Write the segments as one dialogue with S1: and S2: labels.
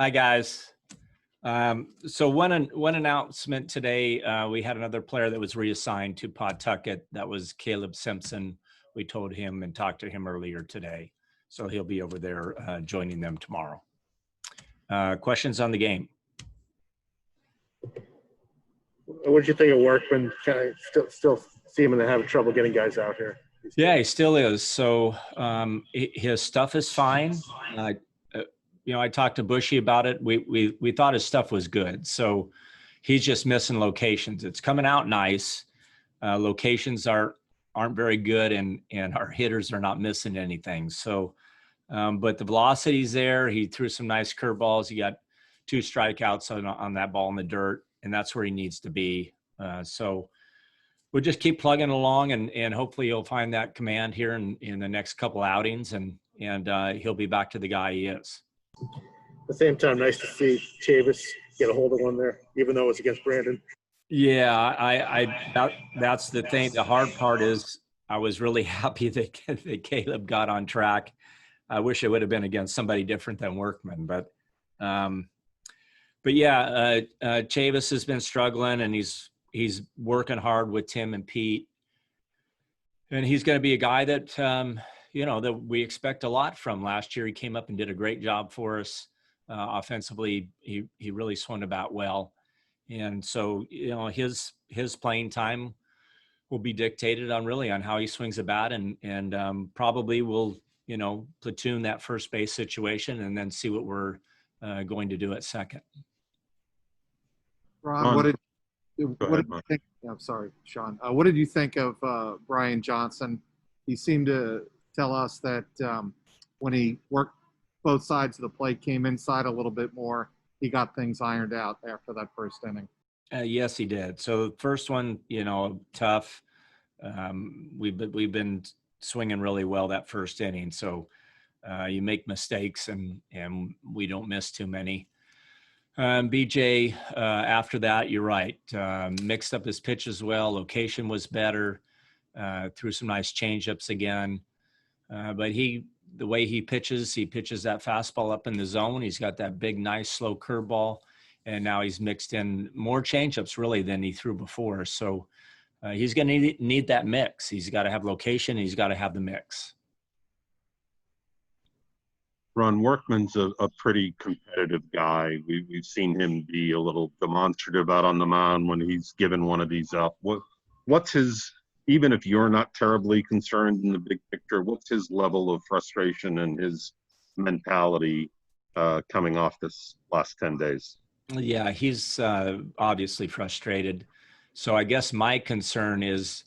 S1: Hi, guys. So one announcement today, we had another player that was reassigned to Pawtucket. That was Caleb Simpson. We told him and talked to him earlier today. So he'll be over there joining them tomorrow. Questions on the game?
S2: What did you think of Workman? Kind of still seeming to have trouble getting guys out here.
S1: Yeah, he still is. So his stuff is fine. I talked to Bushy about it. We thought his stuff was good. So he's just missing locations. It's coming out nice. Locations aren't very good, and our hitters are not missing anything. So, but the velocity's there. He threw some nice curveballs. He got 2 strikeouts on that ball in the dirt, and that's where he needs to be. So we'll just keep plugging along, and hopefully he'll find that command here in the next couple outings, and he'll be back to the guy he is.
S2: At the same time, nice to see Chavis get a hold of one there, even though it's against Brandon.
S1: Yeah, that's the thing. The hard part is I was really happy that Caleb got on track. I wish it would have been against somebody different than Workman, but yeah, Chavis has been struggling, and he's working hard with Tim and Pete, and he's going to be a guy that that we expect a lot from. Last year he came up and did a great job for us offensively. He really swung about well, and so his playing time will be dictated on how he swings a bat, and probably will platoon that first base situation and then see what we're going to do at second.
S3: Ron, what did you think? I'm sorry, Sean. What did you think of Brian Johnson? He seemed to tell us that when he worked both sides of the plate, came inside a little bit more, he got things ironed out after that first inning.
S1: Yes, he did. So the first one, tough. We've been swinging really well that first inning. So you make mistakes, and we don't miss too many. BJ, after that, you're right. Mixed up his pitch as well. Location was better. Threw some nice changeups again. But the way he pitches that fastball up in the zone. He's got that big, nice, slow curveball. And now he's mixed in more changeups really than he threw before. So he's going to need that mix. He's got to have location. He's got to have the mix.
S4: Ron, Workman's a pretty competitive guy. We've seen him be a little demonstrative out on the mound when he's given one of these up. What's his, even if you're not terribly concerned in the big picture, what's his level of frustration and his mentality coming off this last 10 days?
S1: Yeah, he's obviously frustrated. So I guess my concern is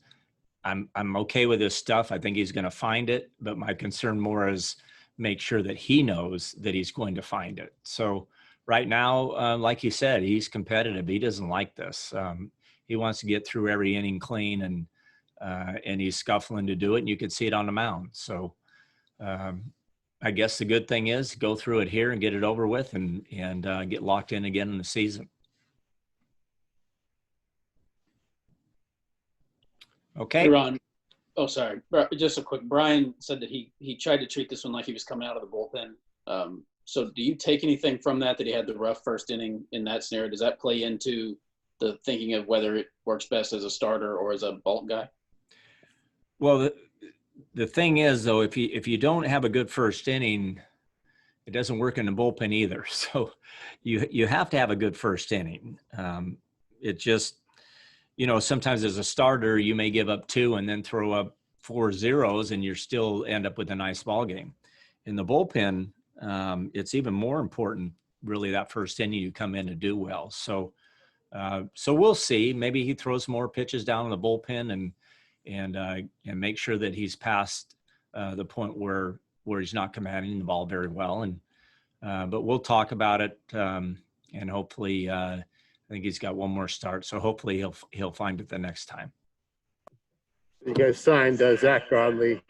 S1: I'm okay with his stuff. I think he's going to find it. But my concern more is make sure that he knows that he's going to find it. So right now, like you said, he's competitive. He doesn't like this. He wants to get through every inning clean, and he's scuffling to do it. And you can see it on the mound. So I guess the good thing is go through it here and get it over with, and get locked in again in the season. Okay.
S5: Hey, Ron. Oh, sorry. Just a quick. Brian said that he tried to treat this one like he was coming out of the bullpen. So do you take anything from that he had the rough first inning in that scenario? Does that play into the thinking of whether it works best as a starter or as a bulk guy?
S1: Well, the thing is, though, if you don't have a good first inning, it doesn't work in the bullpen either. So you have to have a good first inning. It just, sometimes as a starter, you may give up 2 and then throw up 4 zeros, and you still end up with a nice ball game. In the bullpen, it's even more important, really, that first inning you come in and do well. So we'll see. Maybe he throws more pitches down in the bullpen and make sure that he's past the point where he's not commanding the ball very well. But we'll talk about it, and hopefully, I think he's got one more start. So hopefully he'll find it the next time.
S2: You guys signed Zach Godley.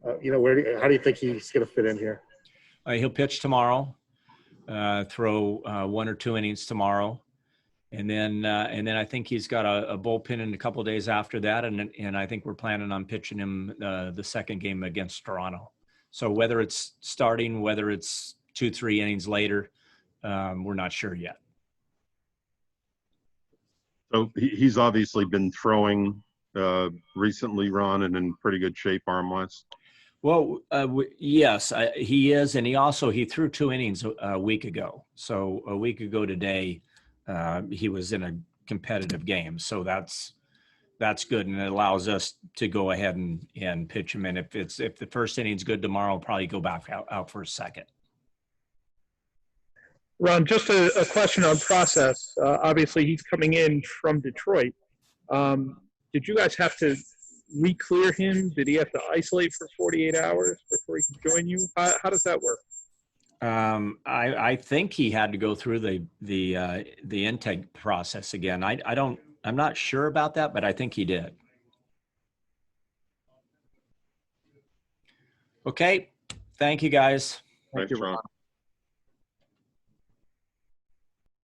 S2: How do you think he's going to fit in here?
S1: He'll pitch tomorrow, throw 1 or 2 innings tomorrow. And then I think he's got a bullpen in a couple of days after that, and I think we're planning on pitching him the second game against Toronto. So whether it's starting, whether it's 2-3 innings later, we're not sure yet.
S4: So he's obviously been throwing recently, Ron, and in pretty good shape arm-wise.
S1: Well, yes, he is, and he threw 2 innings a week ago. So a week ago today, he was in a competitive game. So that's good, and it allows us to go ahead and pitch him in. If the first inning's good tomorrow, I'll probably go back out for a second.
S6: Ron, just a question on process. Obviously, he's coming in from Detroit. Did you guys have to re-clear him? Did he have to isolate for 48 hours before he could join you? How does that work?
S1: I think he had to go through the intake process again. I'm not sure about that, but I think he did. Okay. Thank you, guys.
S3: Thank
S4: Thanks,
S3: you,
S4: Ron.
S3: Ron.